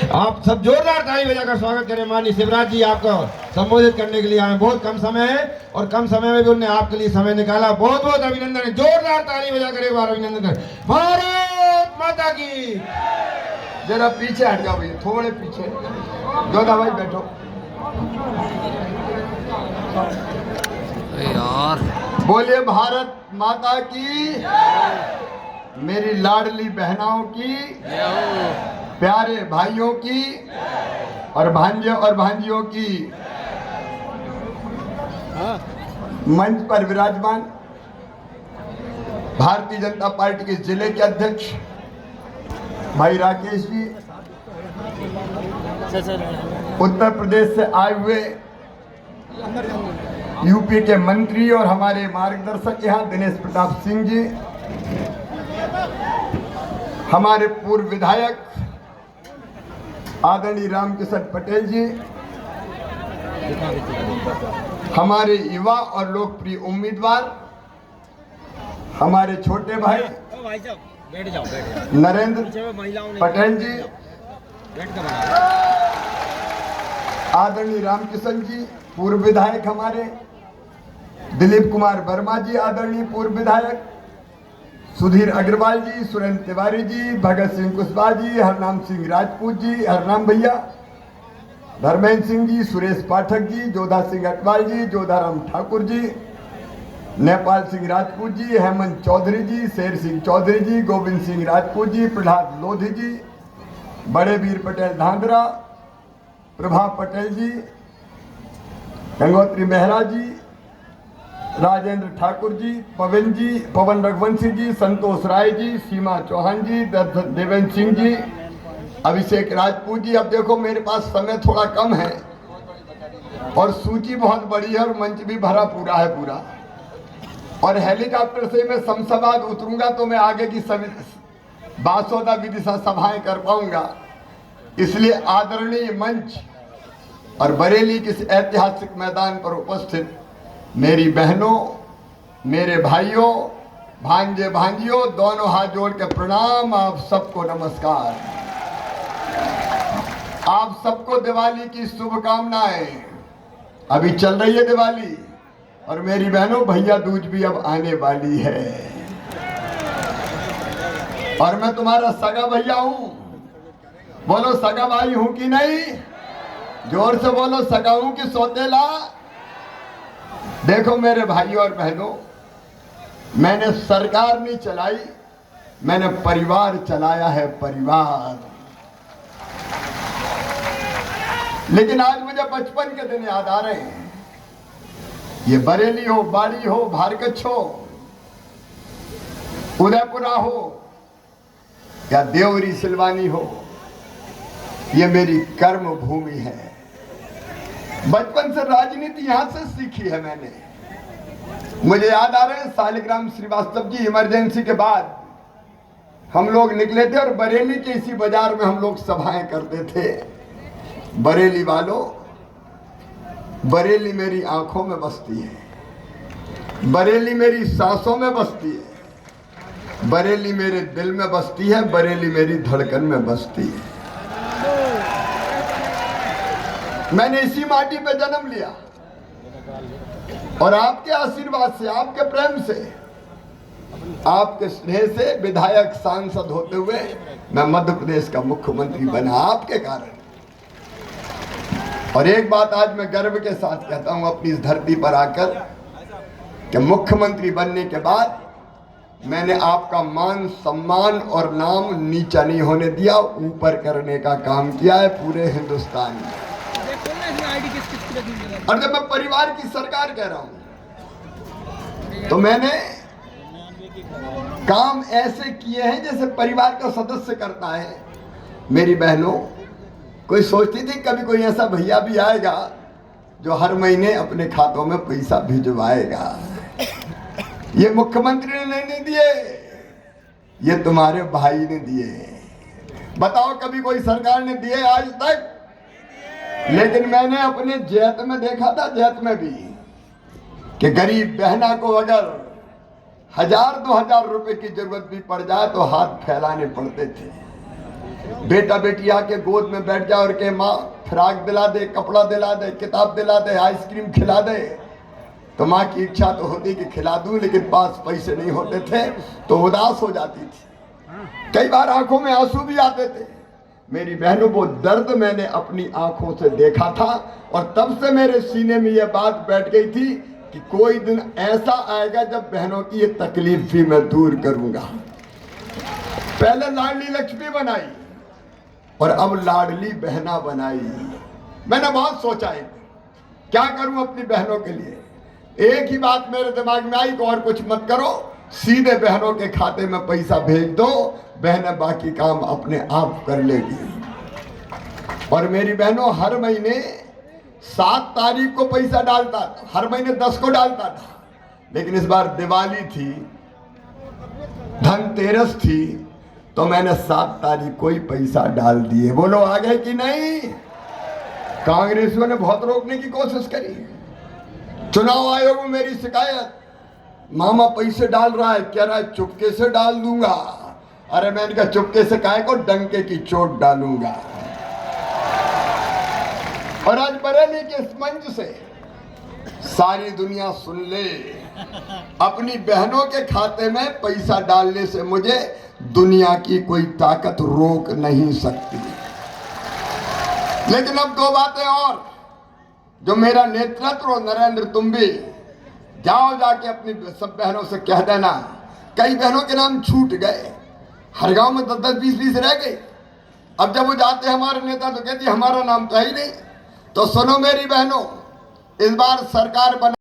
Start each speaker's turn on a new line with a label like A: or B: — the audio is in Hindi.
A: आप सब जोरदार ताली बजाकर स्वागत करें। माननीय शिवराज जी आपको संबोधित करने के लिए आए। बहुत कम समय है और कम समय में भी उन्होंने आपके लिए समय निकाला। बहुत बहुत अभिनंदन है। जोरदार ताली बजाकर एक बार अभिनंदन करें। भारत माता की। जरा पीछे हट जाओ भैया, थोड़े पीछे। जोधा भाई बैठो
B: यार।
C: बोलिए भारत माता की, मेरी लाडली बहनाओं की, प्यारे भाइयों की और भांजे और भांजियों की। मंच पर विराजमान भारतीय जनता पार्टी के जिले के अध्यक्ष भाई राकेश जी, उत्तर प्रदेश से आए हुए यूपी के मंत्री और हमारे मार्गदर्शक यहाँ दिनेश प्रताप सिंह जी, हमारे पूर्व विधायक आदरणीय रामकिशन पटेल जी, हमारे युवा और लोकप्रिय उम्मीदवार हमारे छोटे भाई नरेंद्र पटेल जी, आदरणीय रामकिशन जी पूर्व विधायक, हमारे दिलीप कुमार वर्मा जी आदरणीय पूर्व विधायक, सुधीर अग्रवाल जी, सुरेंद्र तिवारी जी, भगत सिंह कुशवाहा जी, हरनाम सिंह राजपूत जी, हरनाम भैया, धर्मेंद्र सिंह जी, सुरेश पाठक जी, जोधा सिंह अटवाल जी, जोधाराम ठाकुर जी, नेपाल सिंह राजपूत जी, हेमंत चौधरी जी, शेर सिंह चौधरी जी, गोविंद सिंह राजपूत जी, प्रहलाद लोधी जी, बड़े वीर पटेल धांधरा, प्रभा पटेल जी, गंगोत्री मेहरा जी, राजेंद्र ठाकुर जी, पवन रघुवंशी जी, संतोष राय जी, सीमा चौहान जी, देवेंद्र सिंह जी, अभिषेक राजपूत जी। अब देखो मेरे पास समय थोड़ा कम है और सूची बहुत बड़ी है और मंच भी भरा पूरा है पूरा, और हेलीकॉप्टर से मैं शमशाबाद उतरूंगा तो मैं आगे की सभी बासोदा विदिशा सभाएं कर पाऊंगा। इसलिए आदरणीय मंच और बरेली के ऐतिहासिक मैदान पर उपस्थित मेरी बहनों, मेरे भाइयों, भांजे भांजियों, दोनों हाथ जोड़ के प्रणाम। आप सबको नमस्कार। आप सबको दिवाली की शुभकामनाएं। अभी चल रही है दिवाली और मेरी बहनों भैया दूज भी अब आने वाली है और मैं तुम्हारा सगा भैया हूं। बोलो सगा भाई हूं कि नहीं? जोर से बोलो, सगा हूं कि सौतेला? देखो मेरे भाइयों और बहनों, मैंने सरकार नहीं चलाई, मैंने परिवार चलाया है, परिवार। लेकिन आज मुझे बचपन के दिन याद आ रहे हैं। ये बरेली हो, बाड़ी हो, भारकच्छ हो, उदयपुरा हो या देवरी सिलवानी हो, ये मेरी कर्म भूमि है। बचपन से राजनीति यहां से सीखी है मैंने। मुझे याद आ रहे हैं शालिग्राम श्रीवास्तव जी इमरजेंसी के बाद हम लोग निकले थे और बरेली के इसी बाजार में हम लोग सभाएं करते थे। बरेली वालों, बरेली मेरी आंखों में बसती है, बरेली मेरी सांसों में बसती है, बरेली मेरे दिल में बसती है, बरेली मेरी धड़कन में बसती है। मैंने इसी माटी पे जन्म लिया और आपके आशीर्वाद से, आपके प्रेम से, आपके स्नेह से विधायक सांसद होते हुए मैं मध्य प्रदेश का मुख्यमंत्री बना, आपके कारण। और एक बात आज मैं गर्व के साथ कहता हूं अपनी इस धरती पर आकर कि मुख्यमंत्री बनने के बाद मैंने आपका मान सम्मान और नाम नीचा नहीं होने दिया, ऊपर करने का काम किया है पूरे हिंदुस्तान में। और जब मैं परिवार की सरकार कह रहा हूं तो मैंने काम ऐसे किए हैं जैसे परिवार का सदस्य करता है। मेरी बहनों, कोई सोचती थी कभी कोई ऐसा भैया भी आएगा जो हर महीने अपने खातों में पैसा भिजवाएगा? ये मुख्यमंत्री ने नहीं दिए, ये तुम्हारे भाई ने दिए। बताओ कभी कोई सरकार ने दिए आज तक? लेकिन मैंने अपने जैत में देखा था, जैत में भी, कि गरीब बहना को अगर 1000-2000 रुपए की जरूरत भी पड़ जाए तो हाथ फैलाने पड़ते थे। बेटा बेटी आके गोद में बैठ जाए और के माँ फ्राक दिला दे, कपड़ा दिला दे, किताब दिला दे, आइसक्रीम खिला दे, तो माँ की इच्छा तो होती कि खिला दूं, लेकिन पास पैसे नहीं होते थे तो उदास हो जाती थी। कई बार आंखों में आंसू भी आते थे। मेरी बहनों, वो दर्द मैंने अपनी आंखों से देखा था और तब से मेरे सीने में यह बात बैठ गई थी कि कोई दिन ऐसा आएगा जब बहनों की ये तकलीफ भी मैं दूर करूंगा। पहले लाडली लक्ष्मी बनाई और अब लाडली बहना बनाई। मैंने बहुत सोचा है क्या करूं अपनी बहनों के लिए। एक ही बात मेरे दिमाग में आई कि और कुछ मत करो, सीधे बहनों के खाते में पैसा भेज दो, बहनें बाकी काम अपने आप कर लेगी। और मेरी बहनों, हर महीने 7 तारीख को पैसा डालता था, हर महीने 10 को डालता था, लेकिन इस बार दिवाली थी, धनतेरस थी, तो मैंने 7 तारीख को ही पैसा डाल दिए। बोलो आ गए कि नहीं? कांग्रेसियों ने बहुत रोकने की कोशिश करी। चुनाव आयोग में मेरी शिकायत, मामा पैसे डाल रहा है, कह रहा है चुपके से डाल दूंगा। अरे मैंने कहा चुपके से काहे को, डंके की चोट डालूंगा। और आज बरेली के इस मंच से सारी दुनिया सुन ले, अपनी बहनों के खाते में पैसा डालने से मुझे दुनिया की कोई ताकत रोक नहीं सकती। लेकिन अब 2 बातें और, जो मेरा नेतृत्व, नरेंद्र तुम भी जाओ, जाके अपनी सब बहनों से कह देना। कई बहनों के नाम छूट गए, हर गांव में 10-10, 20-20 रह गए। अब जब वो जाते हमारे नेता तो कहती हमारा नाम तो है ही नहीं। तो सुनो मेरी बहनों, इस बार सरकार बना